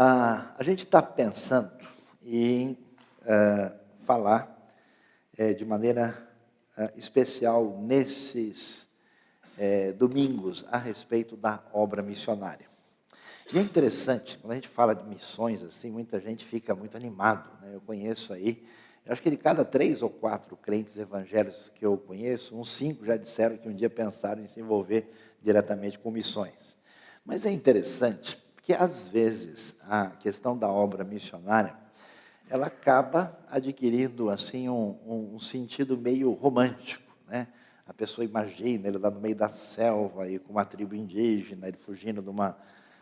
A gente está pensando em falar de maneira especial nesses domingos a respeito da obra missionária. E é interessante, quando a gente fala de missões, assim, muita gente fica muito animado, né? Eu conheço aí, eu acho que de cada 3 ou 4 crentes evangélicos que eu conheço, uns 5 já disseram que um dia pensaram em se envolver diretamente com missões. Mas é interessante, porque às vezes a questão da obra missionária, ela acaba adquirindo assim um sentido meio romântico, né? A pessoa imagina ele lá no meio da selva e com uma tribo indígena, ele fugindo de um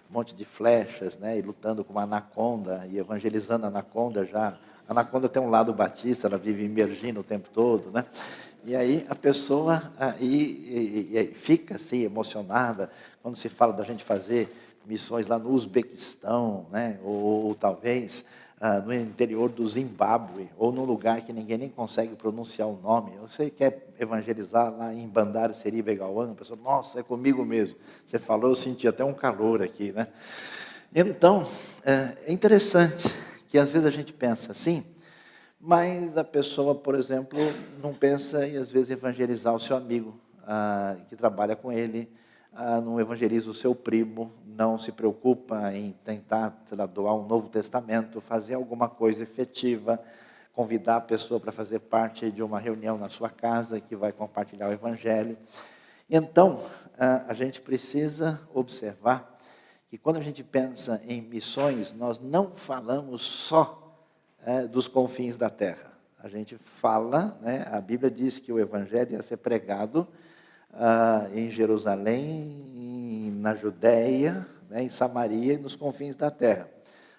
monte de flechas, né? E lutando com uma anaconda e evangelizando a anaconda já. A anaconda tem um lado batista, ela vive emergindo o tempo todo, né? E aí a pessoa fica assim emocionada quando se fala da gente fazer missões lá no Uzbequistão, né? Ou talvez no interior do Zimbábue, ou num lugar que ninguém nem consegue pronunciar o nome. Você quer evangelizar lá em Bandar Seri Begawan, a pessoa, nossa, é comigo mesmo. Você falou, eu senti até um calor aqui, né? Então, é interessante que às vezes a gente pensa assim, mas a pessoa, por exemplo, não pensa em às vezes evangelizar o seu amigo que trabalha com ele, não evangeliza o seu primo, não se preocupa em tentar doar um Novo Testamento, fazer alguma coisa efetiva, convidar a pessoa para fazer parte de uma reunião na sua casa que vai compartilhar o Evangelho. Então, a gente precisa observar que quando a gente pensa em missões, nós não falamos só dos confins da terra. A gente fala, né, a Bíblia diz que o Evangelho ia ser pregado em Jerusalém, na Judéia, né, em Samaria e nos confins da terra.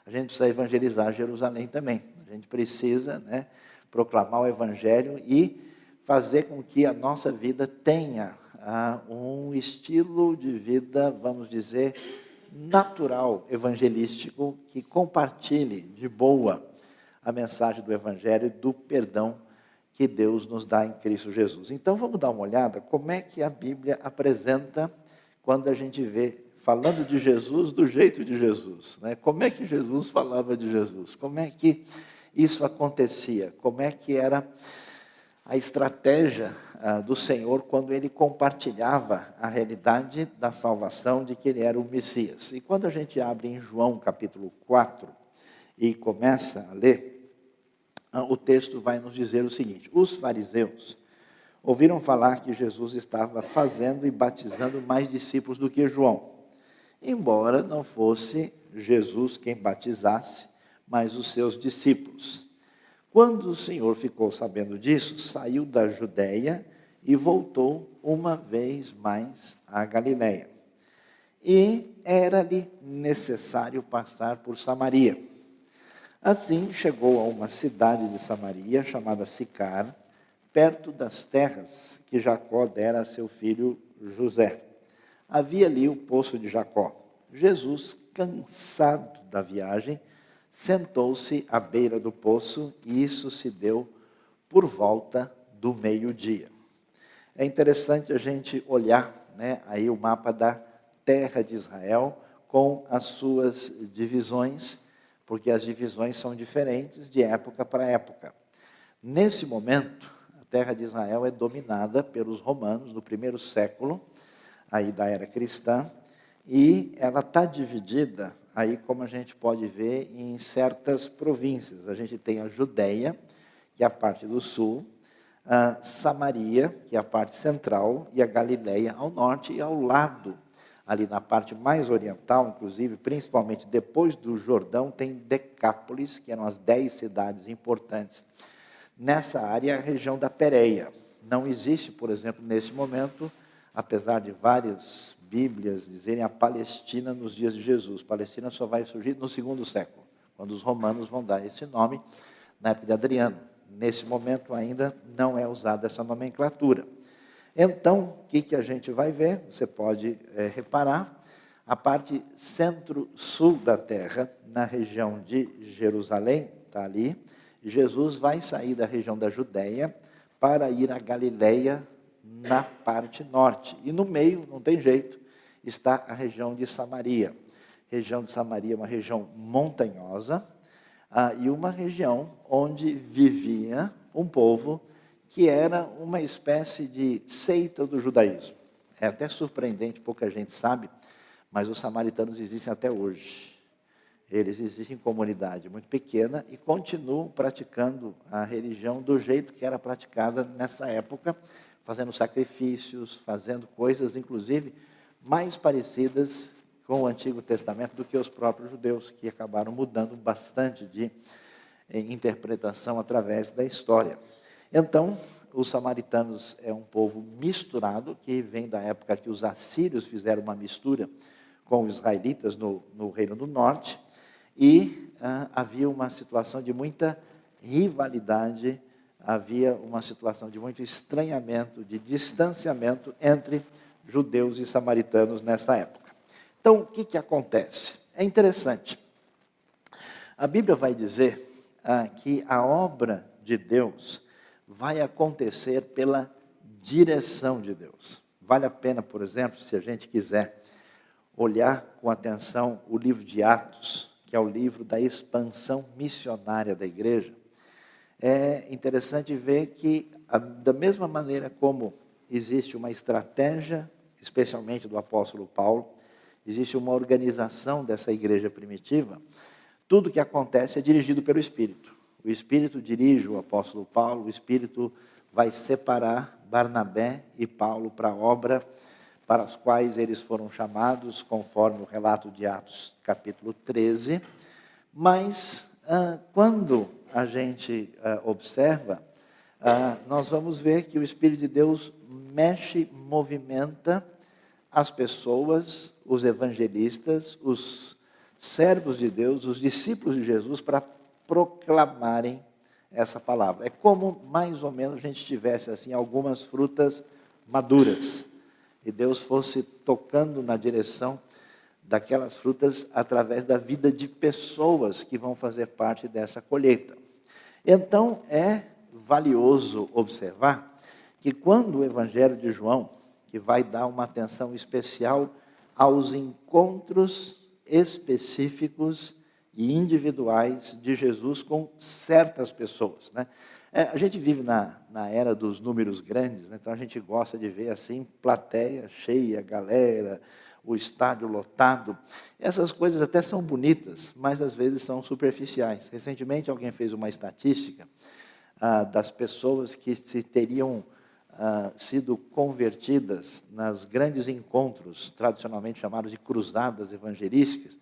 A gente precisa evangelizar Jerusalém também. A gente precisa, né, proclamar o Evangelho e fazer com que a nossa vida tenha um estilo de vida, vamos dizer, natural, evangelístico, que compartilhe de boa a mensagem do Evangelho e do perdão que Deus nos dá em Cristo Jesus. Então vamos dar uma olhada como é que a Bíblia apresenta quando a gente vê falando de Jesus do jeito de Jesus, né? Como é que Jesus falava de Jesus? Como é que isso acontecia? Como é que era a estratégia do Senhor quando Ele compartilhava a realidade da salvação de que Ele era o Messias? E quando a gente abre em João capítulo 4 e começa a ler, o texto vai nos dizer o seguinte: os fariseus ouviram falar que Jesus estava fazendo e batizando mais discípulos do que João, embora não fosse Jesus quem batizasse, mas os seus discípulos. Quando o Senhor ficou sabendo disso, saiu da Judéia e voltou uma vez mais à Galiléia. E era-lhe necessário passar por Samaria. Assim chegou a uma cidade de Samaria, chamada Sicar, perto das terras que Jacó dera a seu filho José. Havia ali o poço de Jacó. Jesus, cansado da viagem, sentou-se à beira do poço, e isso se deu por volta do meio-dia. É interessante a gente olhar, né, aí o mapa da terra de Israel com as suas divisões, porque as divisões são diferentes de época para época. Nesse momento, a terra de Israel é dominada pelos romanos do primeiro século, aí da era cristã, e ela está dividida, aí como a gente pode ver, em certas províncias. A gente tem a Judéia, que é a parte do sul, a Samaria, que é a parte central, e a Galiléia ao norte e ao lado. Ali na parte mais oriental, inclusive, principalmente depois do Jordão, tem Decápolis, que eram as 10 cidades importantes. Nessa área, a região da Pérea. Não existe, por exemplo, nesse momento, apesar de várias Bíblias dizerem a Palestina nos dias de Jesus. Palestina só vai surgir no 2º século, quando os romanos vão dar esse nome, na época de Adriano. Nesse momento ainda não é usada essa nomenclatura. Então, o que a gente vai ver? Você pode reparar, a parte centro-sul da terra, na região de Jerusalém, está ali. Jesus vai sair da região da Judéia para ir à Galiléia, na parte norte. E no meio, não tem jeito, está a região de Samaria. região de Samaria é uma região montanhosa, e uma região onde vivia um povo que era uma espécie de seita do judaísmo. É até surpreendente, pouca gente sabe, mas os samaritanos existem até hoje. Eles existem em comunidade muito pequena e continuam praticando a religião do jeito que era praticada nessa época, fazendo sacrifícios, fazendo coisas, inclusive, mais parecidas com o Antigo Testamento do que os próprios judeus, que acabaram mudando bastante de interpretação através da história. Então, os samaritanos é um povo misturado, que vem da época que os assírios fizeram uma mistura com os israelitas no Reino do Norte, e havia uma situação de muita rivalidade, havia uma situação de muito estranhamento, de distanciamento entre judeus e samaritanos nessa época. Então, o que acontece? É interessante. A Bíblia vai dizer que a obra de Deus vai acontecer pela direção de Deus. Vale a pena, por exemplo, se a gente quiser olhar com atenção o livro de Atos, que é o livro da expansão missionária da igreja. É interessante ver que, da mesma maneira como existe uma estratégia, especialmente do apóstolo Paulo, existe uma organização dessa igreja primitiva, tudo que acontece é dirigido pelo Espírito. O Espírito dirige o apóstolo Paulo, o Espírito vai separar Barnabé e Paulo para a obra para as quais eles foram chamados, conforme o relato de Atos, capítulo 13. Mas, quando a gente observa, nós vamos ver que o Espírito de Deus mexe, movimenta as pessoas, os evangelistas, os servos de Deus, os discípulos de Jesus, para proclamarem essa palavra. É como, mais ou menos, a gente tivesse assim algumas frutas maduras, e Deus fosse tocando na direção daquelas frutas através da vida de pessoas que vão fazer parte dessa colheita. Então, é valioso observar que quando o Evangelho de João, que vai dar uma atenção especial aos encontros específicos e individuais de Jesus com certas pessoas, né? A gente vive na era dos números grandes, né? Então a gente gosta de ver assim, plateia cheia, galera, o estádio lotado. Essas coisas até são bonitas, mas às vezes são superficiais. Recentemente alguém fez uma estatística das pessoas que se teriam sido convertidas nas grandes encontros, tradicionalmente chamados de cruzadas evangelísticas,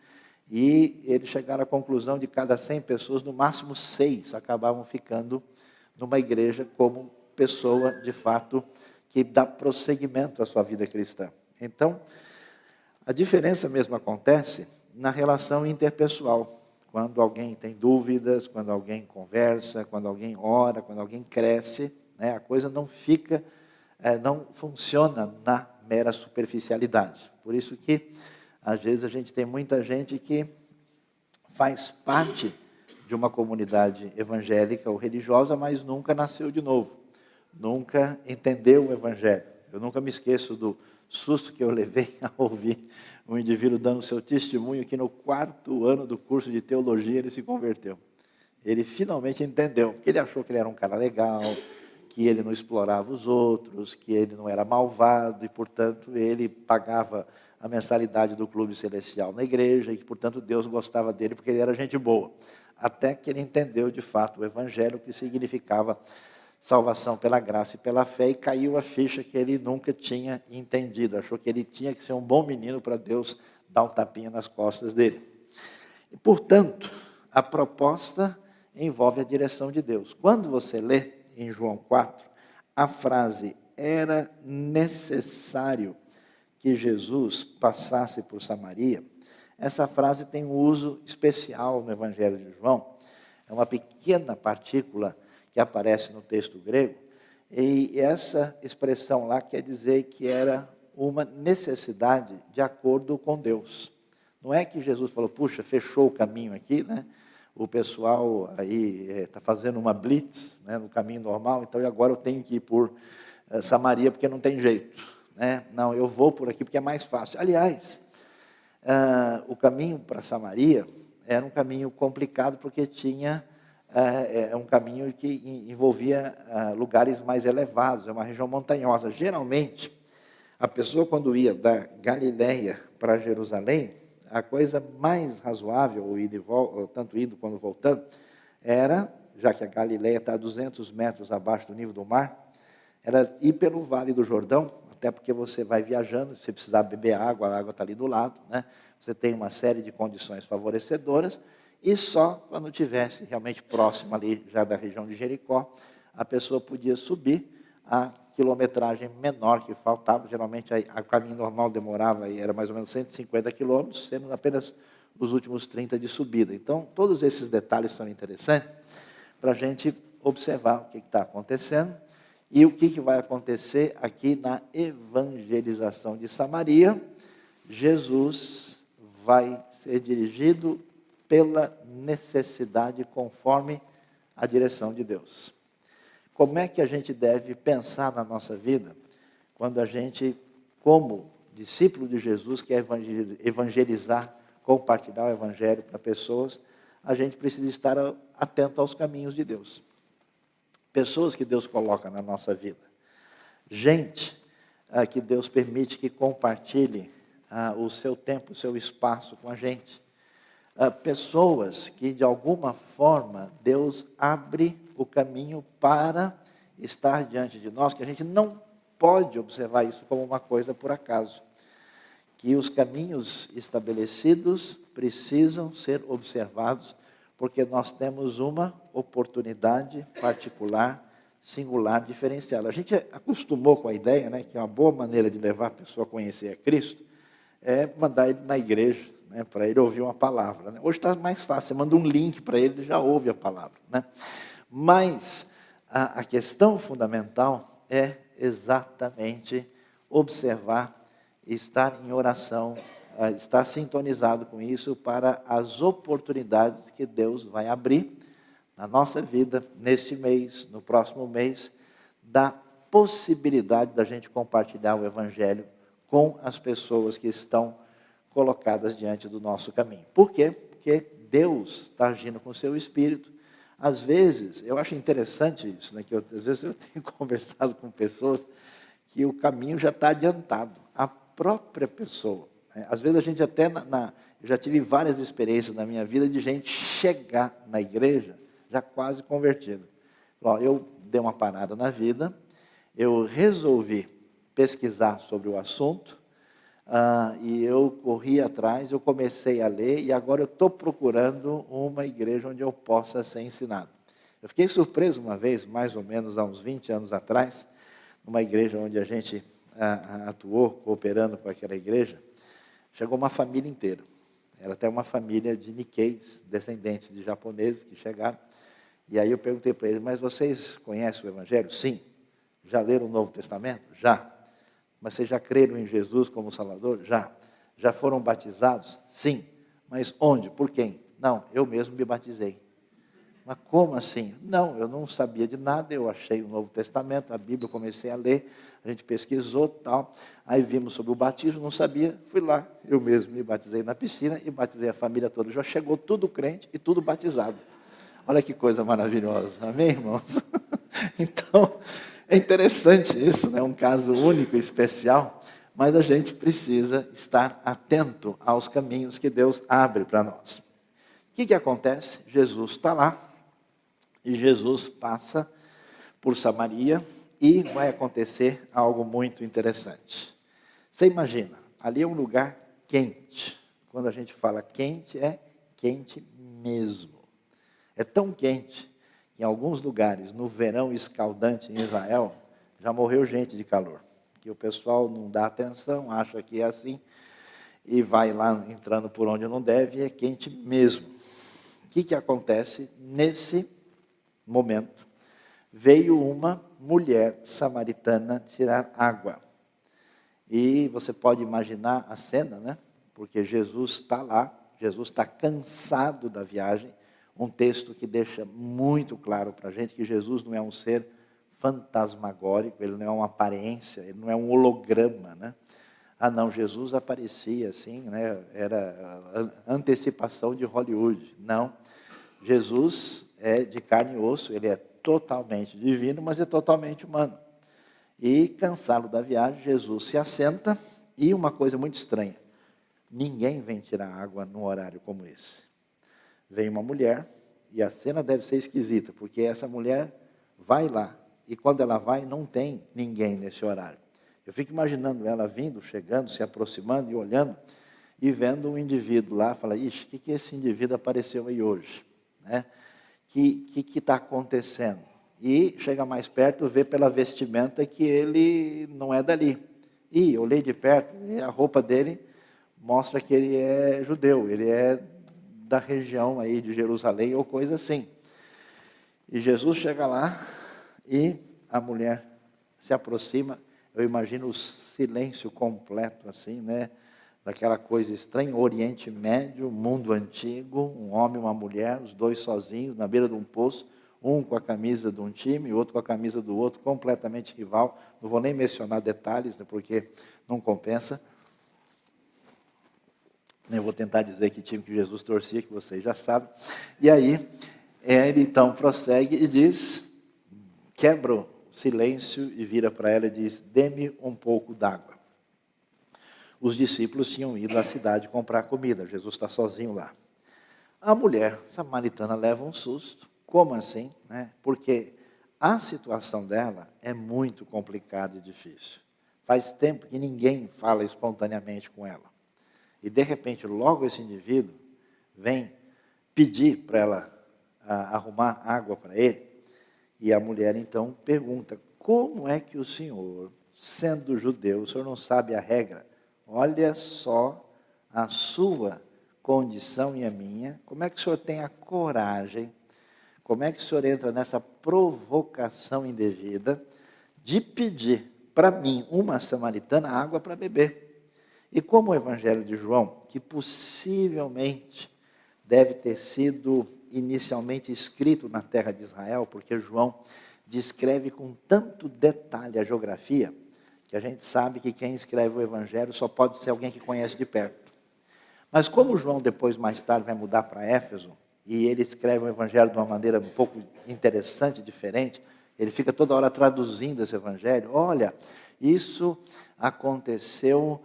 e eles chegaram à conclusão de cada 100 pessoas, no máximo 6 acabavam ficando numa igreja como pessoa, de fato, que dá prosseguimento à sua vida cristã. Então, a diferença mesmo acontece na relação interpessoal. Quando alguém tem dúvidas, quando alguém conversa, quando alguém ora, quando alguém cresce, né, a coisa não fica, não funciona na mera superficialidade. Por isso que, às vezes, a gente tem muita gente que faz parte de uma comunidade evangélica ou religiosa, mas nunca nasceu de novo, nunca entendeu o Evangelho. Eu nunca me esqueço do susto que eu levei a ouvir um indivíduo dando seu testemunho que no 4º ano do curso de teologia ele se converteu. Ele finalmente entendeu, porque ele achou que ele era um cara legal, que ele não explorava os outros, que ele não era malvado e, portanto, ele pagava a mensalidade do clube celestial na igreja e que, portanto, Deus gostava dele porque ele era gente boa. Até que ele entendeu, de fato, o Evangelho, que significava salvação pela graça e pela fé, e caiu a ficha que ele nunca tinha entendido. Achou que ele tinha que ser um bom menino para Deus dar um tapinha nas costas dele. E, portanto, a proposta envolve a direção de Deus. Quando você lê em João 4, a frase "era necessário que Jesus passasse por Samaria", essa frase tem um uso especial no Evangelho de João. É uma pequena partícula que aparece no texto grego, e essa expressão lá quer dizer que era uma necessidade de acordo com Deus. Não é que Jesus falou, puxa, fechou o caminho aqui, né? O pessoal aí está fazendo uma blitz, né, no caminho normal, então agora eu tenho que ir por Samaria porque não tem jeito, né? Não, eu vou por aqui porque é mais fácil. Aliás, O caminho para Samaria era um caminho complicado, porque tinha um caminho que envolvia lugares mais elevados, é uma região montanhosa. Geralmente, a pessoa, quando ia da Galiléia para Jerusalém, a coisa mais razoável, tanto indo quanto voltando, era, já que a Galiléia está a 200 metros abaixo do nível do mar, era ir pelo Vale do Jordão, até porque você vai viajando, se precisar beber água, a água está ali do lado, né? Você tem uma série de condições favorecedoras, e só quando estivesse realmente próximo ali, já da região de Jericó, a pessoa podia subir a quilometragem menor que faltava. Geralmente o caminho normal demorava, era mais ou menos 150 quilômetros, sendo apenas os últimos 30 de subida. Então, todos esses detalhes são interessantes para a gente observar o que está acontecendo e o que vai acontecer aqui na evangelização de Samaria. Jesus vai ser dirigido pela necessidade conforme a direção de Deus. Como é que a gente deve pensar na nossa vida quando a gente, como discípulo de Jesus, quer evangelizar, compartilhar o evangelho para pessoas? A gente precisa estar atento aos caminhos de Deus. Pessoas que Deus coloca na nossa vida. Gente que Deus permite que compartilhe o seu tempo, o seu espaço com a gente. Pessoas que, de alguma forma, Deus abre o caminho para estar diante de nós, que a gente não pode observar isso como uma coisa por acaso. Que os caminhos estabelecidos precisam ser observados, porque nós temos uma oportunidade particular, singular, diferenciada. A gente acostumou com a ideia, né, que uma boa maneira de levar a pessoa a conhecer a Cristo é mandar ele na igreja, né, para ele ouvir uma palavra. Né? Hoje está mais fácil, você manda um link para ele, ele já ouve a palavra. Né? Mas a questão fundamental é exatamente observar, estar em oração, estar sintonizado com isso para as oportunidades que Deus vai abrir na nossa vida, neste mês, no próximo mês, da possibilidade da gente compartilhar o Evangelho com as pessoas que estão colocadas diante do nosso caminho. Por quê? Porque Deus está agindo com o seu Espírito. Às vezes, eu acho interessante isso, né, que às vezes eu tenho conversado com pessoas que o caminho já está adiantado, a própria pessoa. Né? Às vezes a gente até, eu já tive várias experiências na minha vida de gente chegar na igreja já quase convertida. Eu dei uma parada na vida, eu resolvi pesquisar sobre o assunto, e eu corri atrás, eu comecei a ler, e agora eu estou procurando uma igreja onde eu possa ser ensinado. Eu fiquei surpreso uma vez, mais ou menos há uns 20 anos atrás, numa igreja onde a gente atuou, cooperando com aquela igreja, chegou uma família inteira. Era até uma família de Nikkeis, descendentes de japoneses que chegaram. E aí eu perguntei para eles, mas vocês conhecem o Evangelho? Sim. Já leram o Novo Testamento? Já. Mas vocês já creram em Jesus como Salvador? Já. Já foram batizados? Sim. Mas onde? Por quem? Não, eu mesmo me batizei. Mas como assim? Não, eu não sabia de nada, eu achei o Novo Testamento, a Bíblia, eu comecei a ler, a gente pesquisou tal, aí vimos sobre o batismo, não sabia, fui lá, eu mesmo me batizei na piscina e batizei a família toda. Já chegou tudo crente e tudo batizado. Olha que coisa maravilhosa, amém, irmãos? Então, é interessante isso, né? Um caso único e especial, mas a gente precisa estar atento aos caminhos que Deus abre para nós. O que acontece? Jesus está lá, e Jesus passa por Samaria, e vai acontecer algo muito interessante. Você imagina, ali é um lugar quente. Quando a gente fala quente, é quente mesmo. É tão quente que em alguns lugares, no verão escaldante em Israel, já morreu gente de calor. Que o pessoal não dá atenção, acha que é assim, e vai lá entrando por onde não deve, e é quente mesmo. O que acontece? Nesse momento, veio uma mulher samaritana tirar água. E você pode imaginar a cena, né? Porque Jesus está lá, Jesus está cansado da viagem. Um texto que deixa muito claro para a gente que Jesus não é um ser fantasmagórico, ele não é uma aparência, ele não é um holograma, né? Ah, não, Jesus aparecia assim, né? Era a antecipação de Hollywood. Não, Jesus é de carne e osso, ele é totalmente divino, mas é totalmente humano. E, cansado da viagem, Jesus se assenta e uma coisa muito estranha, ninguém vem tirar água num horário como esse. Vem uma mulher, e a cena deve ser esquisita, porque essa mulher vai lá, e quando ela vai, não tem ninguém nesse horário. Eu fico imaginando ela vindo, chegando, se aproximando e olhando, e vendo um indivíduo lá, fala, ixi, o que esse indivíduo apareceu aí hoje? Né? Que está acontecendo? E chega mais perto, vê pela vestimenta que ele não é dali. E olhei de perto, e a roupa dele mostra que ele é judeu, ele é da região aí de Jerusalém ou coisa assim. E Jesus chega lá e a mulher se aproxima, eu imagino o silêncio completo assim, né? Daquela coisa estranha, Oriente Médio, mundo antigo, um homem e uma mulher, os dois sozinhos, na beira de um poço, um com a camisa de um time, o outro com a camisa do outro, completamente rival. Não vou nem mencionar detalhes, né, porque não compensa. Eu vou tentar dizer que time que Jesus torcia, que vocês já sabem. E aí, ele então prossegue e diz, quebra o silêncio e vira para ela e diz, dê-me um pouco d'água. Os discípulos tinham ido à cidade comprar comida, Jesus está sozinho lá. A mulher samaritana leva um susto, como assim? Né? Porque a situação dela é muito complicada e difícil. Faz tempo que ninguém fala espontaneamente com ela. E de repente, logo esse indivíduo vem pedir para ela arrumar água para ele. E a mulher então pergunta, como é que o senhor, sendo judeu, o senhor não sabe a regra? Olha só a sua condição e a minha, como é que o senhor tem a coragem, como é que o senhor entra nessa provocação indevida de pedir para mim, uma samaritana, água para beber? E como o Evangelho de João, que possivelmente deve ter sido inicialmente escrito na terra de Israel, porque João descreve com tanto detalhe a geografia, que a gente sabe que quem escreve o Evangelho só pode ser alguém que conhece de perto. Mas como João depois, mais tarde, vai mudar para Éfeso, e ele escreve o Evangelho de uma maneira um pouco interessante, diferente, ele fica toda hora traduzindo esse Evangelho. Olha, isso aconteceu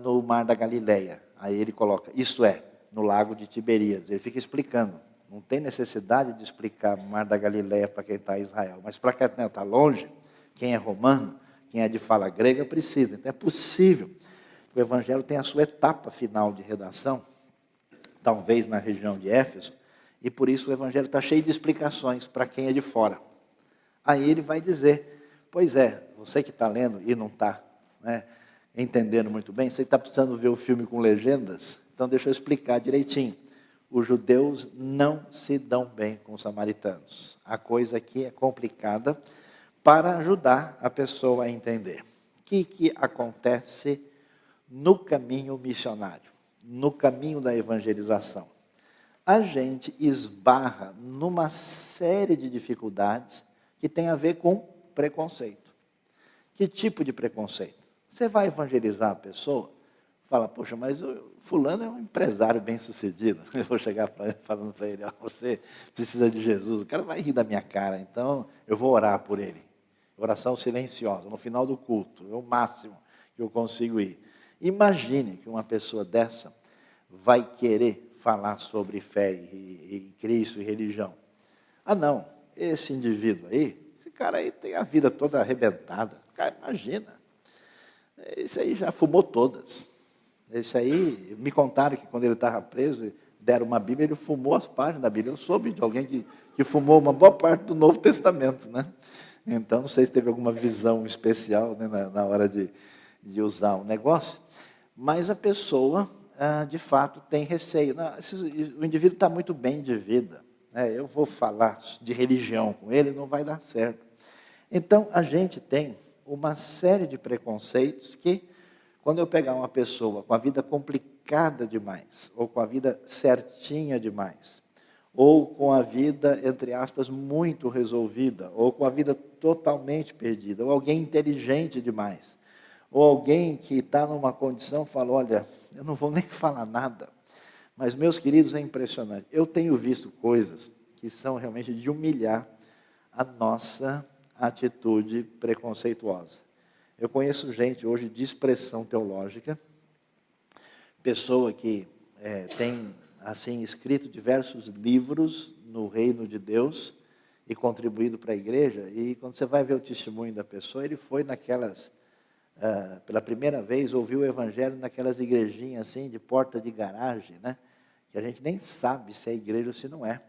no Mar da Galileia. Aí ele coloca, isto é, no Lago de Tiberíades. Ele fica explicando. Não tem necessidade de explicar o Mar da Galileia para quem está em Israel. Mas para quem está longe, quem é romano, quem é de fala grega, precisa. Então é possível que o Evangelho tenha a sua etapa final de redação, talvez na região de Éfeso, e por isso o Evangelho está cheio de explicações para quem é de fora. Aí ele vai dizer, pois é, você que está lendo e não está, né, entendendo muito bem, você está precisando ver o filme com legendas, então deixa eu explicar direitinho. Os judeus não se dão bem com os samaritanos. A coisa aqui é complicada para ajudar a pessoa a entender. O que acontece no caminho missionário, no caminho da evangelização? A gente esbarra numa série de dificuldades que tem a ver com preconceito. Que tipo de preconceito? Você vai evangelizar a pessoa, fala, poxa, mas o fulano é um empresário bem-sucedido. Eu vou chegar falando para ele, você precisa de Jesus. O cara vai rir da minha cara, então eu vou orar por ele. Oração silenciosa, no final do culto, é o máximo que eu consigo ir. Imagine que uma pessoa dessa vai querer falar sobre fé e Cristo e religião. Ah, não, esse indivíduo aí, esse cara aí tem a vida toda arrebentada. Cara, imagina, esse aí já fumou todas. Esse aí, me contaram que quando ele estava preso, deram uma Bíblia, ele fumou as páginas da Bíblia. Eu soube de alguém que fumou uma boa parte do Novo Testamento, né? Então, não sei se teve alguma visão especial, né, na hora de usar o negócio, mas a pessoa, de fato, tem receio. Não, o indivíduo está muito bem de vida, né? Eu vou falar de religião com ele, não vai dar certo. Então, a gente tem uma série de preconceitos que, quando eu pegar uma pessoa com a vida complicada demais, ou com a vida certinha demais, ou com a vida, entre aspas, muito resolvida, ou com a vida totalmente perdida, ou alguém inteligente demais, Ou alguém que está numa condição fala, olha, eu não vou nem falar nada. Mas, meus queridos, é impressionante. Eu tenho visto coisas que são realmente de humilhar a nossa atitude preconceituosa. Eu conheço gente hoje de expressão teológica, pessoa que tem assim escrito diversos livros no reino de Deus e contribuído para a igreja, e quando você vai ver o testemunho da pessoa, ele foi naquelas, pela primeira vez, ouviu o evangelho naquelas igrejinhas assim, de porta de garagem, né? Que a gente nem sabe se é igreja ou se não é.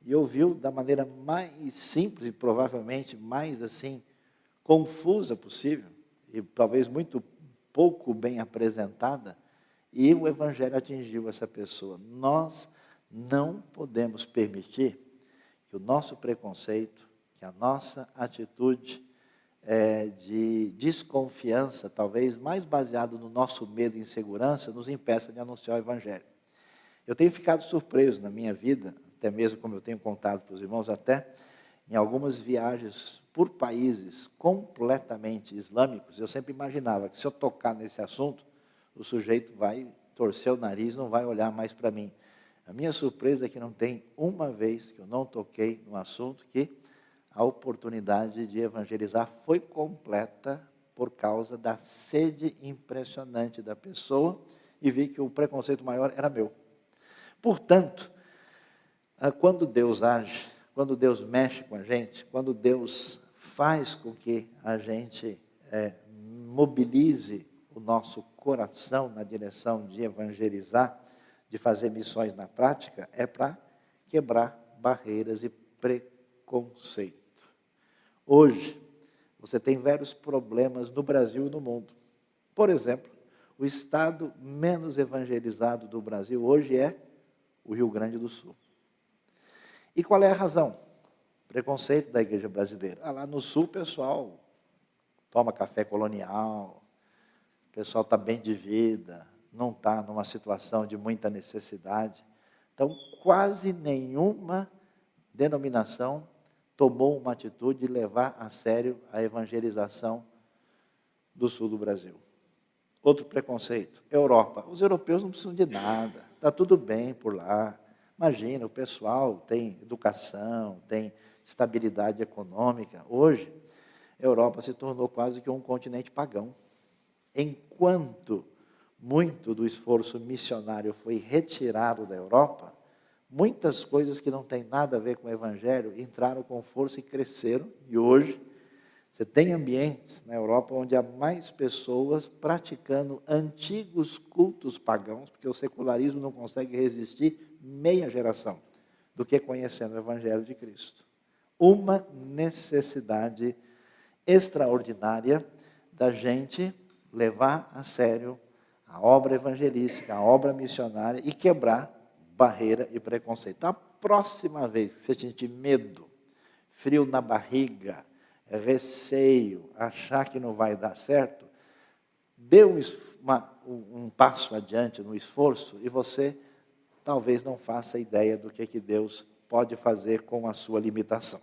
E ouviu da maneira mais simples e provavelmente mais assim, confusa possível, e talvez muito pouco bem apresentada, e o evangelho atingiu essa pessoa. Nós não podemos permitir que o nosso preconceito, que a nossa atitude de desconfiança, talvez mais baseado no nosso medo e insegurança, nos impeça de anunciar o evangelho. Eu tenho ficado surpreso na minha vida, até mesmo como eu tenho contado para os irmãos, até em algumas viagens por países completamente islâmicos, eu sempre imaginava que se eu tocar nesse assunto, o sujeito vai torcer o nariz, não vai olhar mais para mim. A minha surpresa é que não tem uma vez que eu não toquei no assunto que a oportunidade de evangelizar foi completa por causa da sede impressionante da pessoa e vi que o preconceito maior era meu. Portanto, quando Deus age, quando Deus mexe com a gente, quando Deus faz com que a gente mobilize o nosso coração na direção de evangelizar, de fazer missões na prática, é para quebrar barreiras e preconceito. Hoje, você tem vários problemas no Brasil e no mundo. Por exemplo, o estado menos evangelizado do Brasil hoje é o Rio Grande do Sul. E qual é a razão? Preconceito da igreja brasileira. Lá no Sul, o pessoal toma café colonial, o pessoal está bem de vida, não está numa situação de muita necessidade. Então, quase nenhuma denominação tomou uma atitude de levar a sério a evangelização do sul do Brasil. Outro preconceito, Europa. Os europeus não precisam de nada, está tudo bem por lá. Imagina, o pessoal tem educação, tem estabilidade econômica. Hoje, a Europa se tornou quase que um continente pagão. Enquanto muito do esforço missionário foi retirado da Europa, muitas coisas que não têm nada a ver com o Evangelho entraram com força e cresceram. E hoje, você tem ambientes na Europa onde há mais pessoas praticando antigos cultos pagãos, porque o secularismo não consegue resistir meia geração, do que conhecendo o Evangelho de Cristo. Uma necessidade extraordinária da gente levar a sério a obra evangelística, a obra missionária e quebrar barreira e preconceito. Então, a próxima vez que você sentir medo, frio na barriga, receio, achar que não vai dar certo, dê um passo adiante no esforço e você talvez não faça ideia do que Deus pode fazer com a sua limitação.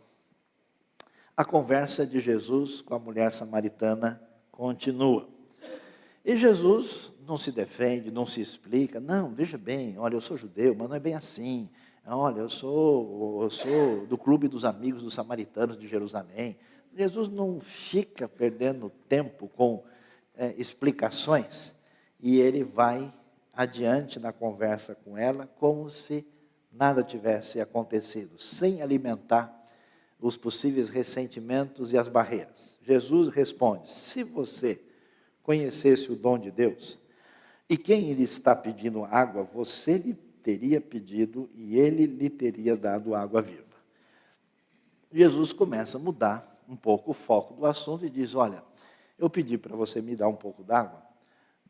A conversa de Jesus com a mulher samaritana continua. E Jesus não se defende, não se explica. Não, veja bem, olha, eu sou judeu, mas não é bem assim. Olha, eu sou do clube dos amigos dos samaritanos de Jerusalém. Jesus não fica perdendo tempo com explicações. E ele vai adiante na conversa com ela, como se nada tivesse acontecido, sem alimentar os possíveis ressentimentos e as barreiras. Jesus responde: se você conhecesse o dom de Deus, e quem lhe está pedindo água, você lhe teria pedido e ele lhe teria dado água viva. Jesus começa a mudar um pouco o foco do assunto e diz: olha, eu pedi para você me dar um pouco d'água,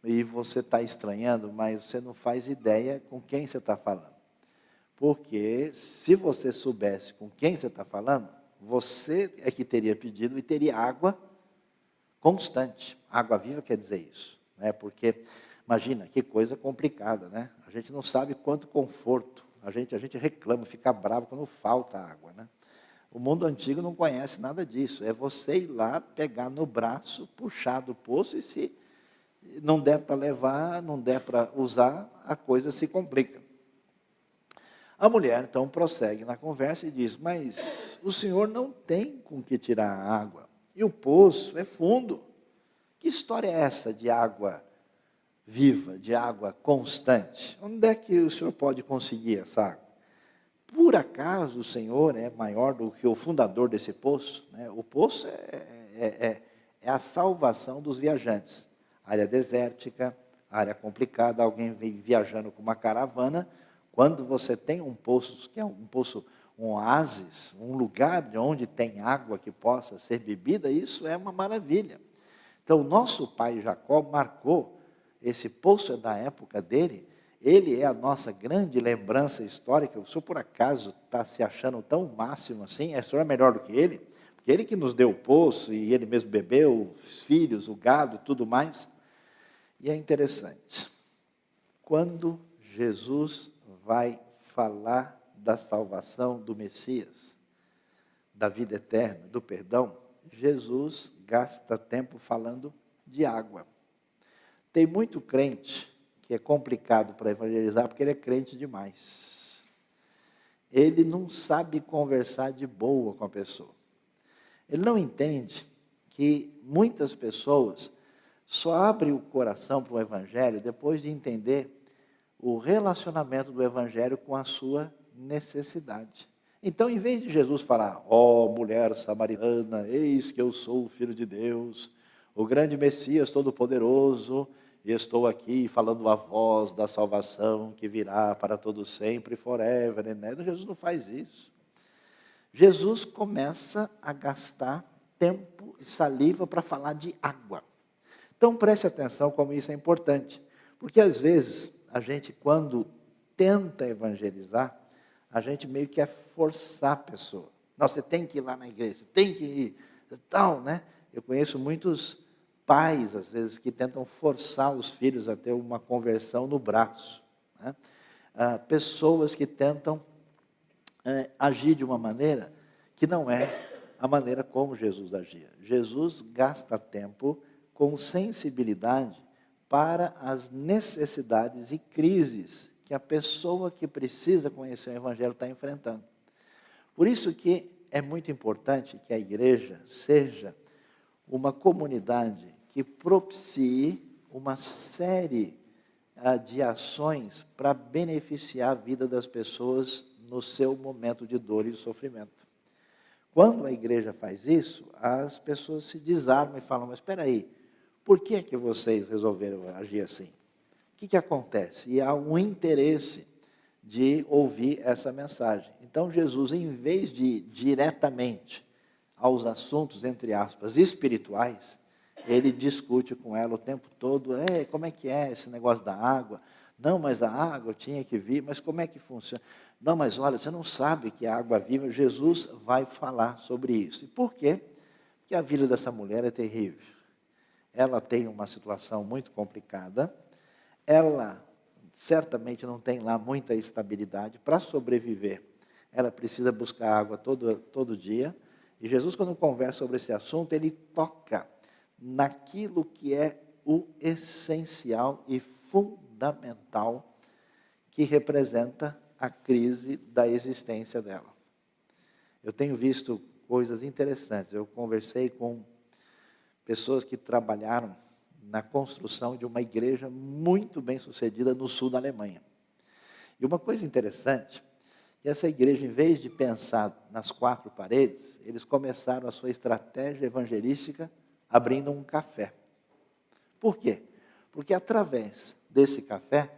e você está estranhando, mas você não faz ideia com quem você está falando. Porque se você soubesse com quem você está falando, você é que teria pedido e teria água constante. Água viva quer dizer isso, né? Porque, imagina, que coisa complicada, né? A gente não sabe quanto conforto, a gente reclama, fica bravo quando falta água, né? O mundo antigo não conhece nada disso. É você ir lá, pegar no braço, puxar do poço e se não der para levar, não der para usar, a coisa se complica. A mulher, então, prossegue na conversa e diz, mas o senhor não tem com que tirar a água, e o poço é fundo. Que história é essa de água viva, de água constante? Onde é que o senhor pode conseguir essa água? Por acaso o senhor é maior do que o fundador desse poço? O poço é a salvação dos viajantes. Área desértica, área complicada, alguém vem viajando com uma caravana. Quando você tem um poço, que é um poço, um oásis, um lugar de onde tem água que possa ser bebida, isso é uma maravilha. Então, nosso pai Jacó marcou, esse poço é da época dele, ele é a nossa grande lembrança histórica. O senhor, por acaso, está se achando tão máximo assim? O senhor é melhor do que ele? Porque ele que nos deu o poço, e ele mesmo bebeu, os filhos, o gado, tudo mais. E é interessante, quando Jesus vai falar da salvação do Messias, da vida eterna, do perdão, Jesus gasta tempo falando de água. Tem muito crente que é complicado para evangelizar porque ele é crente demais. Ele não sabe conversar de boa com a pessoa. Ele não entende que muitas pessoas só abrem o coração para o evangelho depois de entender o relacionamento do evangelho com a sua necessidade. Então, em vez de Jesus falar, ó mulher samaritana, eis que eu sou o Filho de Deus, o grande Messias Todo-Poderoso, e estou aqui falando a voz da salvação que virá para todo sempre, forever, Jesus não faz isso. Jesus começa a gastar tempo e saliva para falar de água. Então, preste atenção como isso é importante, porque às vezes a gente, quando tenta evangelizar, a gente meio que quer forçar a pessoa. Não, você tem que ir lá na igreja, tem que ir, tal, né? Eu conheço muitos pais, às vezes, que tentam forçar os filhos a ter uma conversão no braço, né? Pessoas que tentam agir de uma maneira que não é a maneira como Jesus agia. Jesus gasta tempo com sensibilidade para as necessidades e crises que a pessoa que precisa conhecer o Evangelho está enfrentando. Por isso que é muito importante que a igreja seja uma comunidade que propicie uma série de ações para beneficiar a vida das pessoas no seu momento de dor e de sofrimento. Quando a igreja faz isso, as pessoas se desarmam e falam, mas espera aí, por que vocês resolveram agir assim? O que acontece? E há um interesse de ouvir essa mensagem. Então, Jesus, em vez de ir diretamente aos assuntos, entre aspas, espirituais, ele discute com ela o tempo todo, como é que é esse negócio da água? Não, mas a água tinha que vir, mas como é que funciona? Não, mas olha, você não sabe que a água viva, Jesus vai falar sobre isso. E por quê? Porque a vida dessa mulher é terrível. Ela tem uma situação muito complicada, ela certamente não tem lá muita estabilidade. Para sobreviver, ela precisa buscar água todo dia. E Jesus, quando conversa sobre esse assunto, ele toca naquilo que é o essencial e fundamental que representa a crise da existência dela. Eu tenho visto coisas interessantes. Eu conversei com pessoas que trabalharam na construção de uma igreja muito bem sucedida no sul da Alemanha. E uma coisa interessante, que essa igreja, em vez de pensar nas quatro paredes, eles começaram a sua estratégia evangelística abrindo um café. Por quê? Porque através desse café,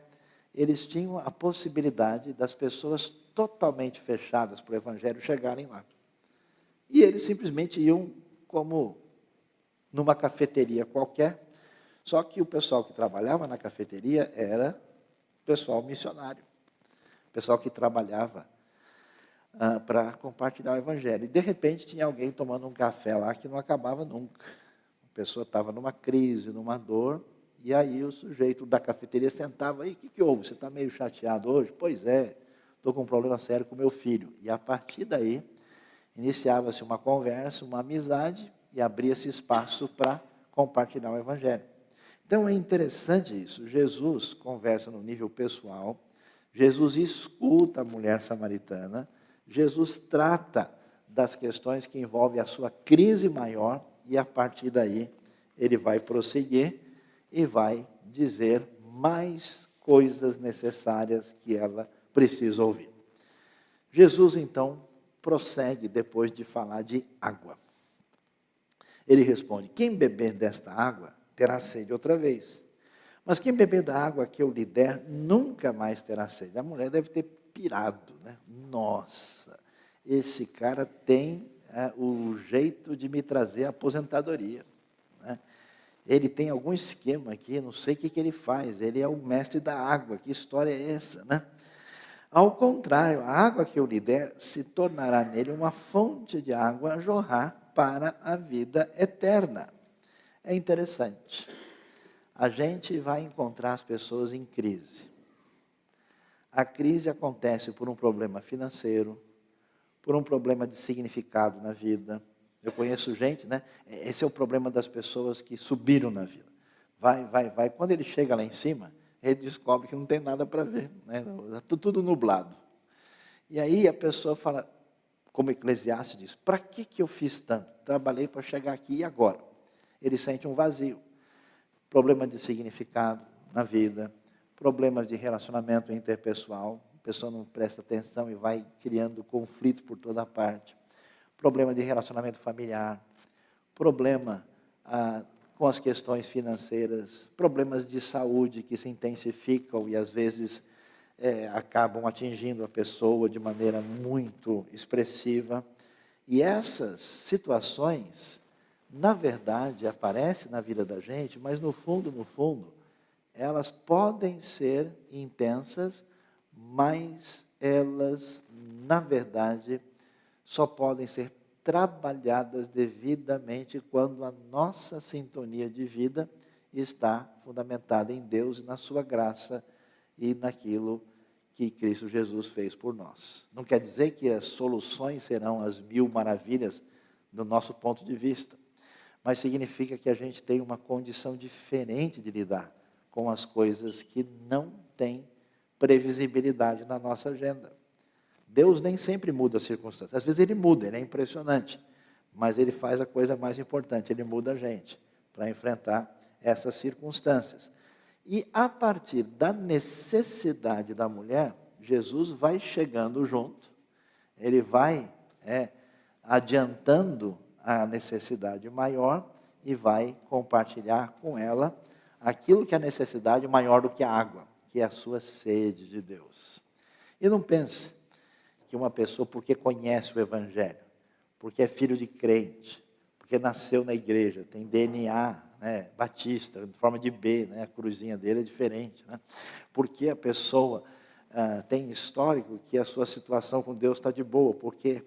eles tinham a possibilidade das pessoas totalmente fechadas para o evangelho chegarem lá. E eles simplesmente iam como numa cafeteria qualquer, só que o pessoal que trabalhava na cafeteria era pessoal missionário, pessoal que trabalhava para compartilhar o evangelho. E de repente tinha alguém tomando um café lá que não acabava nunca. A pessoa estava numa crise, numa dor, e aí o sujeito da cafeteria sentava aí, o que houve? Você está meio chateado hoje? Pois é, estou com um problema sério com meu filho. E a partir daí, Iniciava-se uma conversa, uma amizade, e abria-se espaço para compartilhar o Evangelho. Então é interessante isso. Jesus conversa no nível pessoal, Jesus escuta a mulher samaritana, Jesus trata das questões que envolvem a sua crise maior, e a partir daí ele vai prosseguir e vai dizer mais coisas necessárias que ela precisa ouvir. Jesus então prossegue depois de falar de água. Ele responde: quem beber desta água terá sede outra vez. Mas quem beber da água que eu lhe der, nunca mais terá sede. A mulher deve ter pirado, né? Nossa, esse cara tem o jeito de me trazer a aposentadoria, né? Ele tem algum esquema aqui, não sei o que ele faz. Ele é o mestre da água, que história é essa, né? Ao contrário, a água que eu lhe der se tornará nele uma fonte de água a jorrar para a vida eterna. É interessante. A gente vai encontrar as pessoas em crise. A crise acontece por um problema financeiro, por um problema de significado na vida. Eu conheço gente, né? Esse é o problema das pessoas que subiram na vida. Vai. Quando ele chega lá em cima, ele descobre que não tem nada para ver, né? Tudo nublado. E aí a pessoa fala, como Eclesiastes diz, para que eu fiz tanto? Trabalhei para chegar aqui e agora? Ele sente um vazio. Problema de significado na vida, problemas de relacionamento interpessoal, a pessoa não presta atenção e vai criando conflito por toda parte. Problema de relacionamento familiar, problema com as questões financeiras, problemas de saúde que se intensificam e às vezes acabam atingindo a pessoa de maneira muito expressiva. E essas situações, na verdade, aparecem na vida da gente, mas no fundo, elas podem ser intensas, mas elas, na verdade, só podem ser trabalhadas devidamente quando a nossa sintonia de vida está fundamentada em Deus e na sua graça e naquilo que Cristo Jesus fez por nós. Não quer dizer que as soluções serão as 1000 maravilhas do nosso ponto de vista, mas significa que a gente tem uma condição diferente de lidar com as coisas que não têm previsibilidade na nossa agenda. Deus nem sempre muda as circunstâncias. Às vezes ele muda, ele é impressionante, mas ele faz a coisa mais importante, ele muda a gente para enfrentar essas circunstâncias. E a partir da necessidade da mulher, Jesus vai chegando junto, ele vai adiantando a necessidade maior e vai compartilhar com ela aquilo que é a necessidade maior do que a água, que é a sua sede de Deus. E não pense que uma pessoa, porque conhece o Evangelho, porque é filho de crente, porque nasceu na igreja, tem DNA, né, batista, em forma de B, né, a cruzinha dele é diferente, né, porque a pessoa tem histórico que a sua situação com Deus está de boa, porque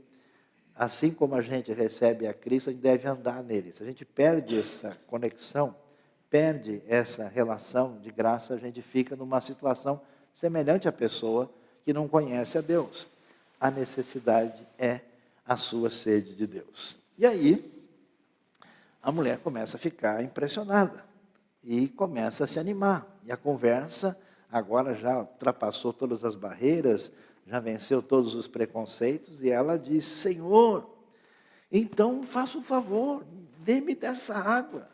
assim como a gente recebe a Cristo, a gente deve andar nele. Se a gente perde essa conexão, perde essa relação de graça, a gente fica numa situação semelhante à pessoa que não conhece a Deus. A necessidade é a sua sede de Deus. E aí, a mulher começa a ficar impressionada e começa a se animar. E a conversa agora já ultrapassou todas as barreiras, já venceu todos os preconceitos, e ela diz: Senhor, então faça um favor, dê-me dessa água,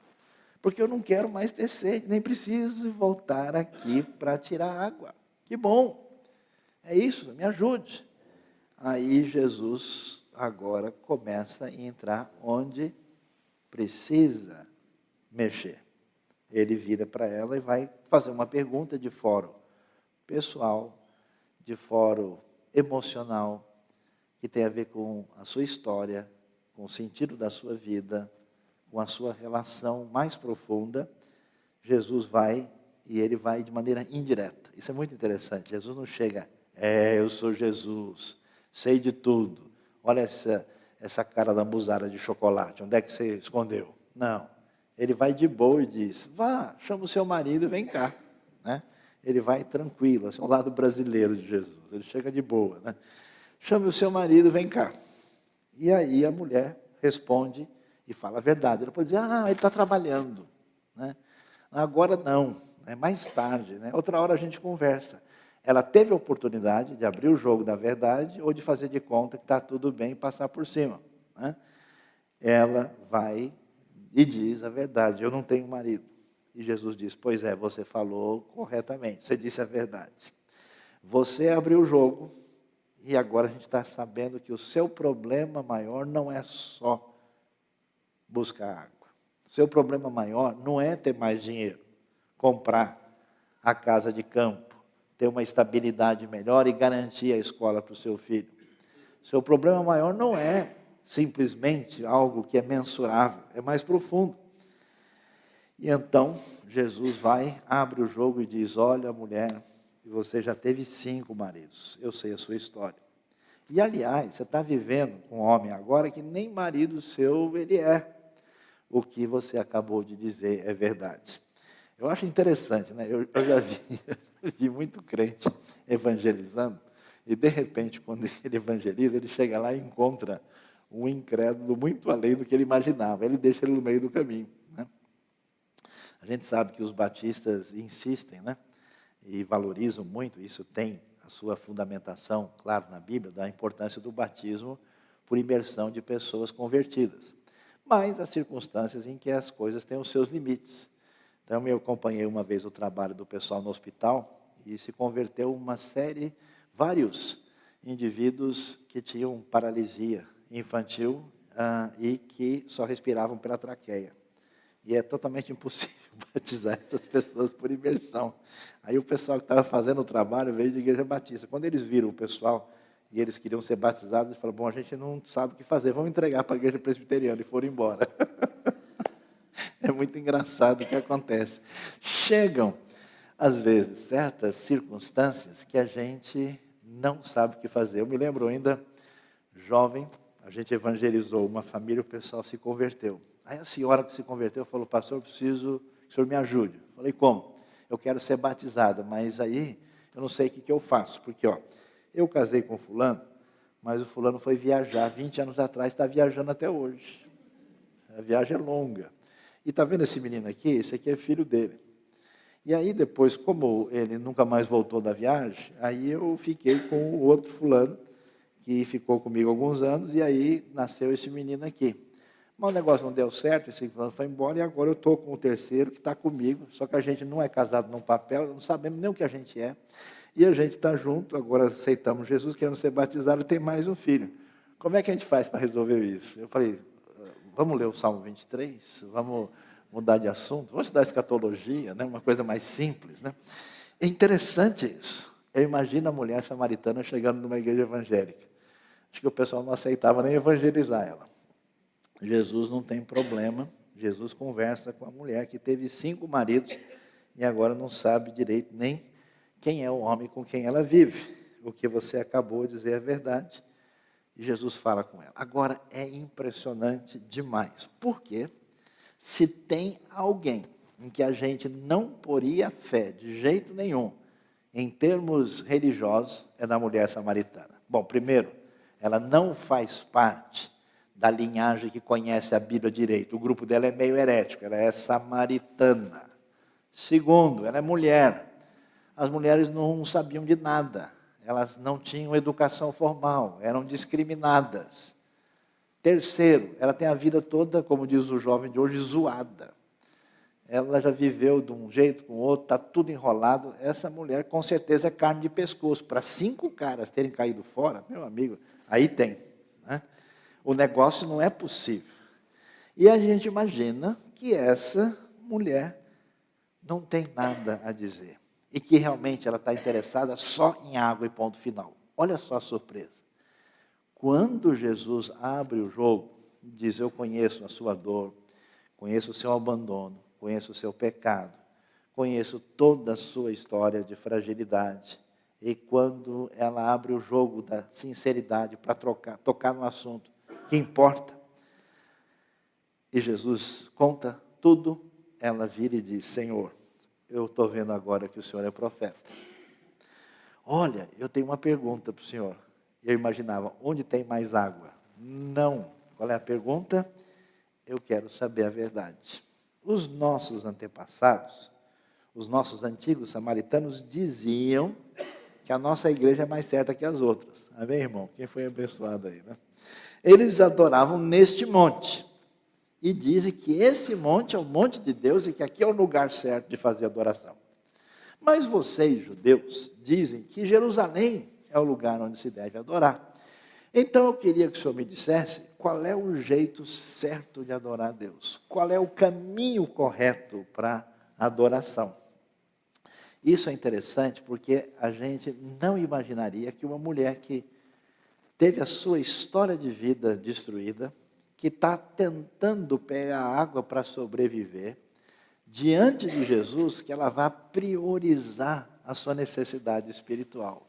porque eu não quero mais ter sede, nem preciso voltar aqui para tirar água. Que bom, é isso, me ajude. Aí Jesus agora começa a entrar onde precisa mexer. Ele vira para ela e vai fazer uma pergunta de fórum pessoal, de fórum emocional, que tem a ver com a sua história, com o sentido da sua vida, com a sua relação mais profunda. Jesus vai, e ele vai de maneira indireta. Isso é muito interessante. Jesus não chega, eu sou Jesus, sei de tudo. Olha essa cara lambuzada de chocolate, onde é que você escondeu? Não. Ele vai de boa e diz: vá, chama o seu marido e vem cá, né? Ele vai tranquilo, esse é o lado brasileiro de Jesus, ele chega de boa, né? Chame o seu marido e vem cá. E aí a mulher responde e fala a verdade. Ela pode dizer, ele está trabalhando, né? Agora não, é mais tarde, né? Outra hora a gente conversa. Ela teve a oportunidade de abrir o jogo da verdade ou de fazer de conta que está tudo bem e passar por cima, né? Ela vai e diz a verdade, eu não tenho marido. E Jesus diz, pois é, você falou corretamente, você disse a verdade. Você abriu o jogo e agora a gente está sabendo que o seu problema maior não é só buscar água. O seu problema maior não é ter mais dinheiro, comprar a casa de campo, ter uma estabilidade melhor e garantir a escola para o seu filho. O seu problema maior não é simplesmente algo que é mensurável, é mais profundo. E então, Jesus vai, abre o jogo e diz, olha, mulher, você já teve 5 maridos, eu sei a sua história. E, aliás, você está vivendo com um homem agora que nem marido seu ele é. O que você acabou de dizer é verdade. Eu acho interessante, né? Eu já vi muito crente evangelizando, e, de repente, quando ele evangeliza, ele chega lá e encontra um incrédulo muito além do que ele imaginava. Ele deixa ele no meio do caminho, né? A gente sabe que os batistas insistem, né? E valorizam muito, isso tem a sua fundamentação, claro, na Bíblia, da importância do batismo por imersão de pessoas convertidas. Mas há circunstâncias em que as coisas têm os seus limites. Então, eu acompanhei uma vez o trabalho do pessoal no hospital e se converteu vários indivíduos que tinham paralisia infantil e que só respiravam pela traqueia. E é totalmente impossível batizar essas pessoas por imersão. Aí o pessoal que estava fazendo o trabalho veio de igreja batista. Quando eles viram o pessoal e eles queriam ser batizados, eles falaram, bom, a gente não sabe o que fazer, vamos entregar para a igreja presbiteriana, e foram embora. É muito engraçado o que acontece. Chegam, às vezes, certas circunstâncias que a gente não sabe o que fazer. Eu me lembro ainda, jovem, a gente evangelizou uma família, o pessoal se converteu. Aí a senhora que se converteu falou, pastor, eu preciso que o senhor me ajude. Eu falei, como? Eu quero ser batizada, mas aí eu não sei o que eu faço. Porque, eu casei com fulano, mas o fulano foi viajar 20 anos atrás, está viajando até hoje. A viagem é longa. E está vendo esse menino aqui? Esse aqui é filho dele. E aí depois, como ele nunca mais voltou da viagem, aí eu fiquei com o outro fulano, que ficou comigo alguns anos, e aí nasceu esse menino aqui. Mas o negócio não deu certo, esse fulano foi embora, e agora eu estou com o terceiro que está comigo, só que a gente não é casado num papel, não sabemos nem o que a gente é, e a gente está junto, agora aceitamos Jesus, querendo ser batizado, e tem mais um filho. Como é que a gente faz para resolver isso? Eu falei, vamos ler o Salmo 23, vamos mudar de assunto, vamos estudar escatologia, né? Uma coisa mais simples, né? É interessante isso. Eu imagino a mulher samaritana chegando numa igreja evangélica. Acho que o pessoal não aceitava nem evangelizar ela. Jesus não tem problema, Jesus conversa com a mulher que teve 5 maridos e agora não sabe direito nem quem é o homem com quem ela vive. O que você acabou de dizer é verdade. E Jesus fala com ela. Agora, é impressionante demais. Por quê? Se tem alguém em que a gente não poria fé de jeito nenhum, em termos religiosos, é na mulher samaritana. Bom, primeiro, ela não faz parte da linhagem que conhece a Bíblia direito. O grupo dela é meio herético, ela é samaritana. Segundo, ela é mulher. As mulheres não sabiam de nada. Elas não tinham educação formal, eram discriminadas. Terceiro, ela tem a vida toda, como diz o jovem de hoje, zoada. Ela já viveu de um jeito com o outro, está tudo enrolado. Essa mulher, com certeza, é carne de pescoço. Para 5 caras terem caído fora, meu amigo, aí tem, né? O negócio não é possível. E a gente imagina que essa mulher não tem nada a dizer. E que realmente ela está interessada só em água e ponto final. Olha só a surpresa. Quando Jesus abre o jogo, diz, eu conheço a sua dor, conheço o seu abandono, conheço o seu pecado, conheço toda a sua história de fragilidade. E quando ela abre o jogo da sinceridade para tocar no assunto que importa, e Jesus conta tudo, ela vira e diz, Senhor, eu estou vendo agora que o senhor é profeta. Olha, eu tenho uma pergunta para o senhor. Eu imaginava, onde tem mais água? Não. Qual é a pergunta? Eu quero saber a verdade. Os nossos antepassados, os nossos antigos samaritanos diziam que a nossa igreja é mais certa que as outras. Amém, irmão? Quem foi abençoado aí, né? Eles adoravam neste monte. E dizem que esse monte é o monte de Deus e que aqui é o lugar certo de fazer adoração. Mas vocês, judeus, dizem que Jerusalém é o lugar onde se deve adorar. Então eu queria que o senhor me dissesse qual é o jeito certo de adorar a Deus. Qual é o caminho correto para a adoração. Isso é interessante porque a gente não imaginaria que uma mulher que teve a sua história de vida destruída, que está tentando pegar água para sobreviver, diante de Jesus, que ela vai priorizar a sua necessidade espiritual.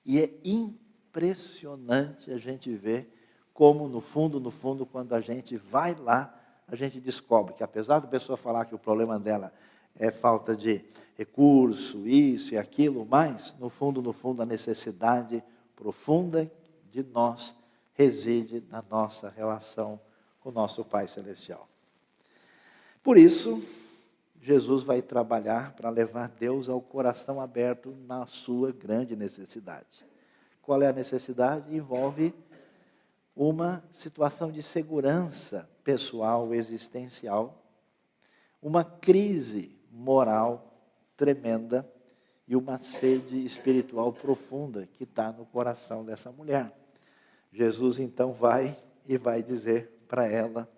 E é impressionante a gente ver como, no fundo, quando a gente vai lá, a gente descobre que, apesar da pessoa falar que o problema dela é falta de recurso, isso e aquilo, mas, no fundo, a necessidade profunda de nós reside na nossa relação com o nosso Pai Celestial. Por isso, Jesus vai trabalhar para levar Deus ao coração aberto na sua grande necessidade. Qual é a necessidade? Envolve uma situação de segurança pessoal, existencial, uma crise moral tremenda e uma sede espiritual profunda que está no coração dessa mulher. Jesus então vai dizer para ela,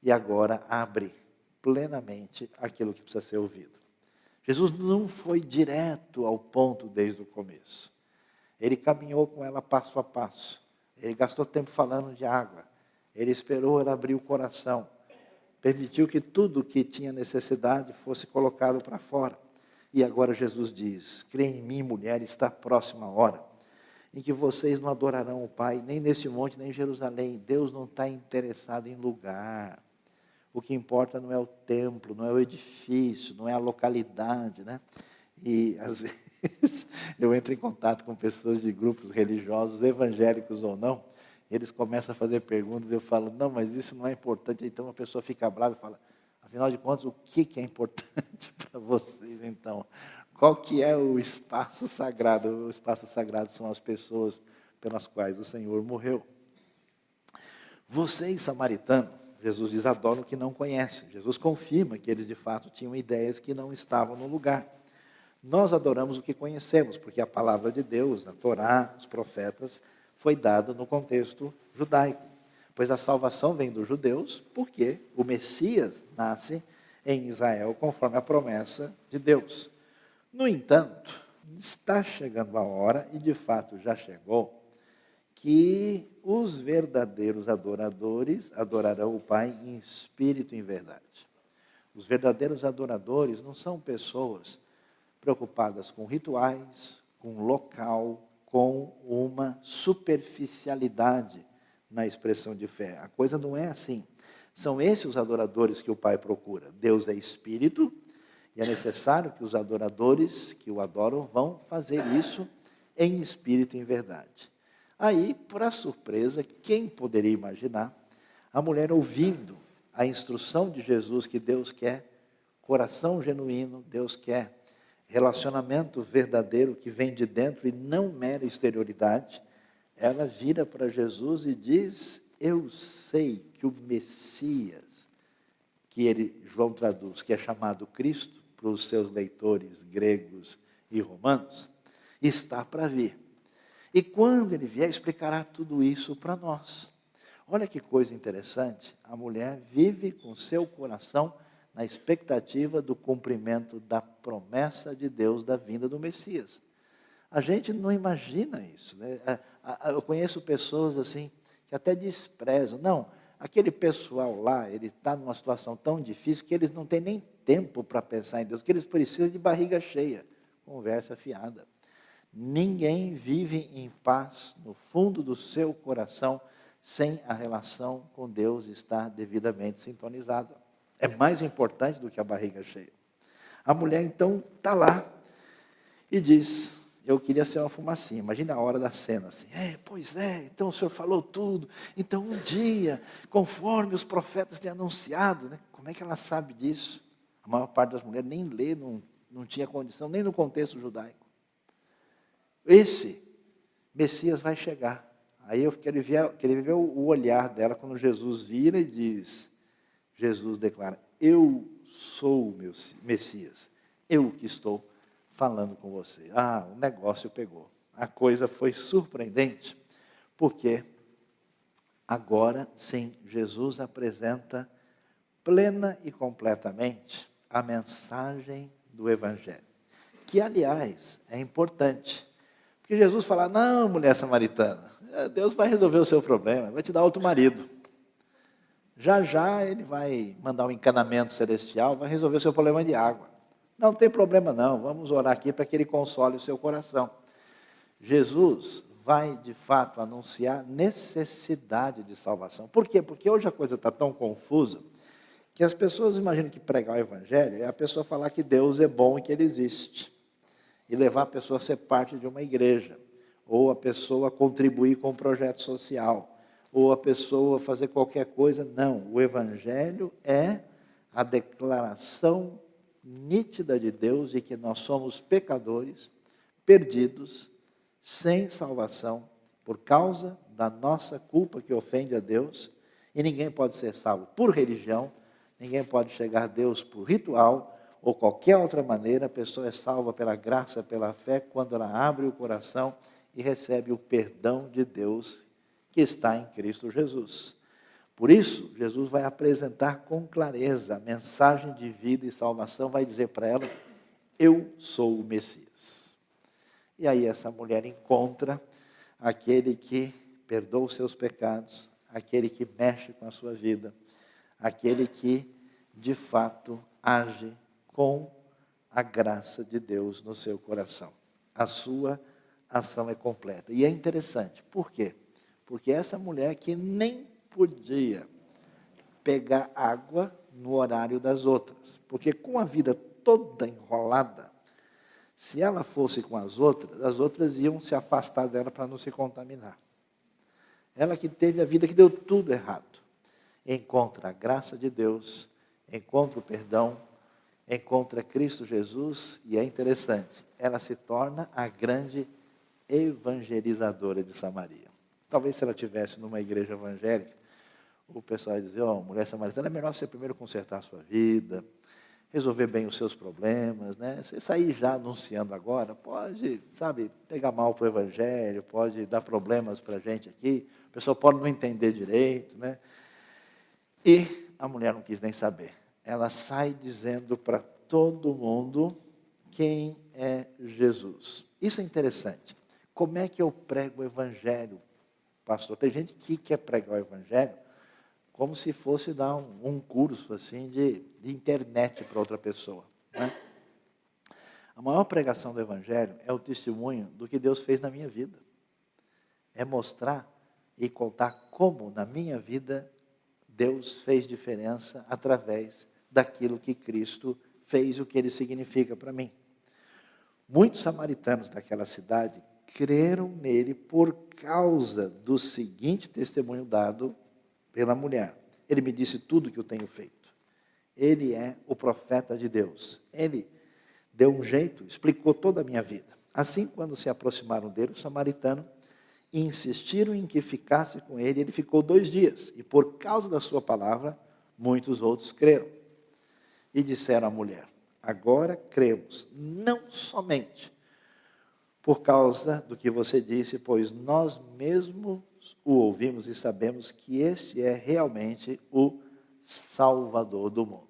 e agora abre plenamente aquilo que precisa ser ouvido. Jesus não foi direto ao ponto desde o começo. Ele caminhou com ela passo a passo. Ele gastou tempo falando de água. Ele esperou ela abrir o coração. Permitiu que tudo que tinha necessidade fosse colocado para fora. E agora Jesus diz, crê em mim, mulher, está próxima a hora em que vocês não adorarão o Pai, nem neste monte, nem em Jerusalém. Deus não está interessado em lugar. O que importa não é o templo, não é o edifício, não é a localidade, né? E, às vezes, eu entro em contato com pessoas de grupos religiosos, evangélicos ou não, e eles começam a fazer perguntas, eu falo, não, mas isso não é importante. Então, a pessoa fica brava e fala, afinal de contas, o que é importante para vocês, então? Qual que é o espaço sagrado? O espaço sagrado são as pessoas pelas quais o Senhor morreu. Vocês, samaritanos, Jesus diz, adoram o que não conhecem. Jesus confirma que eles, de fato, tinham ideias que não estavam no lugar. Nós adoramos o que conhecemos, porque a palavra de Deus, a Torá, os profetas, foi dada no contexto judaico. Pois a salvação vem dos judeus, porque o Messias nasce em Israel, conforme a promessa de Deus. No entanto, está chegando a hora, e de fato já chegou, que os verdadeiros adoradores adorarão o Pai em espírito e em verdade. Os verdadeiros adoradores não são pessoas preocupadas com rituais, com local, com uma superficialidade na expressão de fé. A coisa não é assim. São esses os adoradores que o Pai procura. Deus é espírito, e é necessário que os adoradores que o adoram vão fazer isso em espírito e em verdade. Aí, para surpresa, quem poderia imaginar a mulher ouvindo a instrução de Jesus que Deus quer coração genuíno, Deus quer relacionamento verdadeiro que vem de dentro e não mera exterioridade. Ela vira para Jesus e diz, eu sei que o Messias, que João traduz, que é chamado Cristo, para os seus leitores gregos e romanos, está para vir. E quando ele vier, explicará tudo isso para nós. Olha que coisa interessante, a mulher vive com seu coração na expectativa do cumprimento da promessa de Deus da vinda do Messias. A gente não imagina isso, né? Eu conheço pessoas assim, que até desprezam. Não, aquele pessoal lá, ele está numa situação tão difícil que eles não têm nem tempo para pensar em Deus, que eles precisam de barriga cheia. Conversa fiada. Ninguém vive em paz no fundo do seu coração sem a relação com Deus estar devidamente sintonizada. É mais importante do que a barriga cheia. A mulher então está lá e diz, eu queria ser uma fumacinha. Imagina a hora da cena, assim. Pois é, então o senhor falou tudo. Então um dia, conforme os profetas têm anunciado, né? Como é que ela sabe disso? A maior parte das mulheres nem lê, não tinha condição, nem no contexto judaico. Esse Messias vai chegar. Aí eu queria ver o olhar dela quando Jesus vira e diz, Jesus declara, eu sou o meu Messias, eu que estou falando com você. O negócio pegou. A coisa foi surpreendente, porque agora sim, Jesus apresenta plena e completamente a mensagem do Evangelho. Que, aliás, é importante. Porque Jesus fala, não, mulher samaritana, Deus vai resolver o seu problema, vai te dar outro marido. Já já ele vai mandar um encanamento celestial, vai resolver o seu problema de água. Não tem problema não, vamos orar aqui para que ele console o seu coração. Jesus vai, de fato, anunciar necessidade de salvação. Por quê? Porque hoje a coisa está tão confusa que as pessoas imaginam que pregar o Evangelho é a pessoa falar que Deus é bom e que Ele existe. E levar a pessoa a ser parte de uma igreja. Ou a pessoa contribuir com um projeto social. Ou a pessoa fazer qualquer coisa. Não, o Evangelho é a declaração nítida de Deus de que nós somos pecadores, perdidos, sem salvação, por causa da nossa culpa que ofende a Deus, e ninguém pode ser salvo por religião, ninguém pode chegar a Deus por ritual, ou qualquer outra maneira. A pessoa é salva pela graça, pela fé, quando ela abre o coração e recebe o perdão de Deus que está em Cristo Jesus. Por isso, Jesus vai apresentar com clareza a mensagem de vida e salvação, vai dizer para ela, eu sou o Messias. E aí essa mulher encontra aquele que perdoa os seus pecados, aquele que mexe com a sua vida, aquele que, de fato, age com a graça de Deus no seu coração. A sua ação é completa. E é interessante, por quê? Porque essa mulher que nem podia pegar água no horário das outras, porque com a vida toda enrolada, se ela fosse com as outras iam se afastar dela para não se contaminar. Ela que teve a vida que deu tudo errado, encontra a graça de Deus, encontra o perdão, encontra Cristo Jesus, e é interessante, ela se torna a grande evangelizadora de Samaria. Talvez se ela estivesse numa igreja evangélica, o pessoal ia dizer, mulher samaritana, é melhor você primeiro consertar a sua vida, resolver bem os seus problemas, né? Você sair já anunciando agora, pode, pegar mal para o evangelho, pode dar problemas para a gente aqui, o pessoal pode não entender direito, né? E a mulher não quis nem saber. Ela sai dizendo para todo mundo quem é Jesus. Isso é interessante. Como é que eu prego o evangelho, pastor? Tem gente que quer pregar o evangelho como se fosse dar um curso assim de internet para outra pessoa, né? A maior pregação do evangelho é o testemunho do que Deus fez na minha vida. É mostrar e contar como na minha vida Deus fez diferença através daquilo que Cristo fez, o que Ele significa para mim. Muitos samaritanos daquela cidade creram nele por causa do seguinte testemunho dado pela mulher. Ele me disse tudo o que eu tenho feito. Ele é o profeta de Deus. Ele deu um jeito, explicou toda a minha vida. Assim, quando se aproximaram dele, o samaritano, insistiram em que ficasse com ele. Ele ficou 2 dias. E por causa da sua palavra, muitos outros creram. E disseram à mulher, agora cremos, não somente por causa do que você disse, pois nós mesmos o ouvimos e sabemos que este é realmente o Salvador do mundo.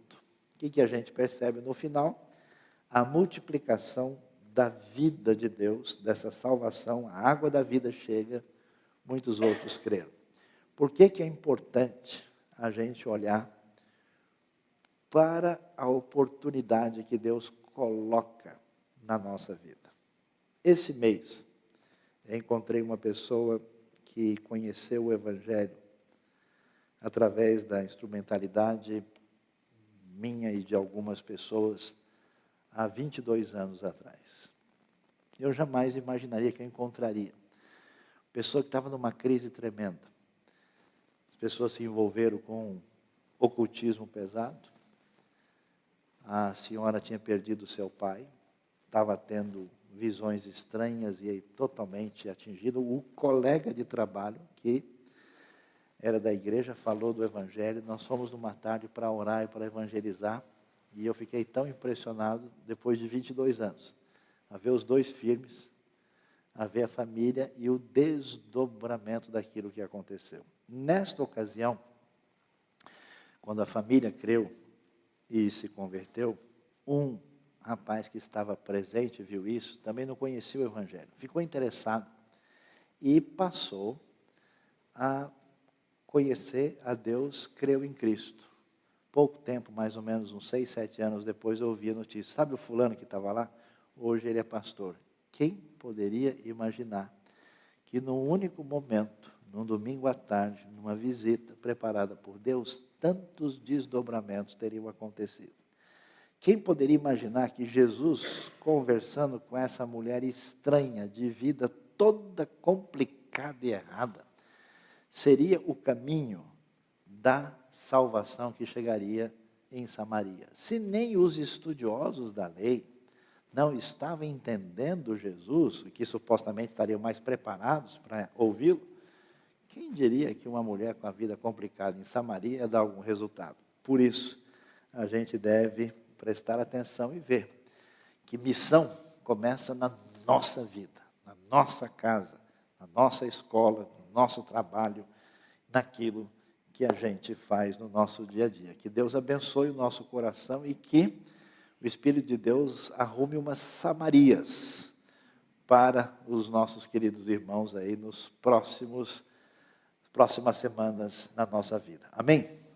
O que a gente percebe no final? A multiplicação da vida de Deus, dessa salvação, a água da vida chega, muitos outros creram. Por que é importante a gente olhar para a oportunidade que Deus coloca na nossa vida? Esse mês, eu encontrei uma pessoa que conheceu o Evangelho através da instrumentalidade minha e de algumas pessoas há 22 anos atrás. eu jamais imaginaria que eu encontraria. Pessoa que estava numa crise tremenda. As pessoas se envolveram com ocultismo pesado. A senhora tinha perdido seu pai, estava tendo visões estranhas e aí totalmente atingido. O colega de trabalho, que era da igreja, falou do evangelho. Nós fomos numa tarde para orar e para evangelizar. E eu fiquei tão impressionado, depois de 22 anos, a ver os dois firmes, a ver a família e o desdobramento daquilo que aconteceu. Nesta ocasião, quando a família creu e se converteu, um rapaz que estava presente, viu isso, também não conhecia o evangelho, ficou interessado e passou a conhecer a Deus, creu em Cristo. Pouco tempo, mais ou menos uns 6, 7 anos depois, eu ouvi a notícia. Sabe o fulano que estava lá? Hoje ele é pastor. Quem poderia imaginar que num único momento, num domingo à tarde, numa visita preparada por Deus, tantos desdobramentos teriam acontecido? Quem poderia imaginar que Jesus, conversando com essa mulher estranha, de vida toda complicada e errada, seria o caminho da salvação que chegaria em Samaria? Se nem os estudiosos da lei não estavam entendendo Jesus, que supostamente estariam mais preparados para ouvi-lo, quem diria que uma mulher com a vida complicada em Samaria ia dar algum resultado? Por isso, a gente deve prestar atenção e ver que missão começa na nossa vida, na nossa casa, na nossa escola, no nosso trabalho, naquilo que a gente faz no nosso dia a dia. Que Deus abençoe o nosso coração e que o Espírito de Deus arrume umas Samarias para os nossos queridos irmãos aí nos próximas semanas na nossa vida. Amém?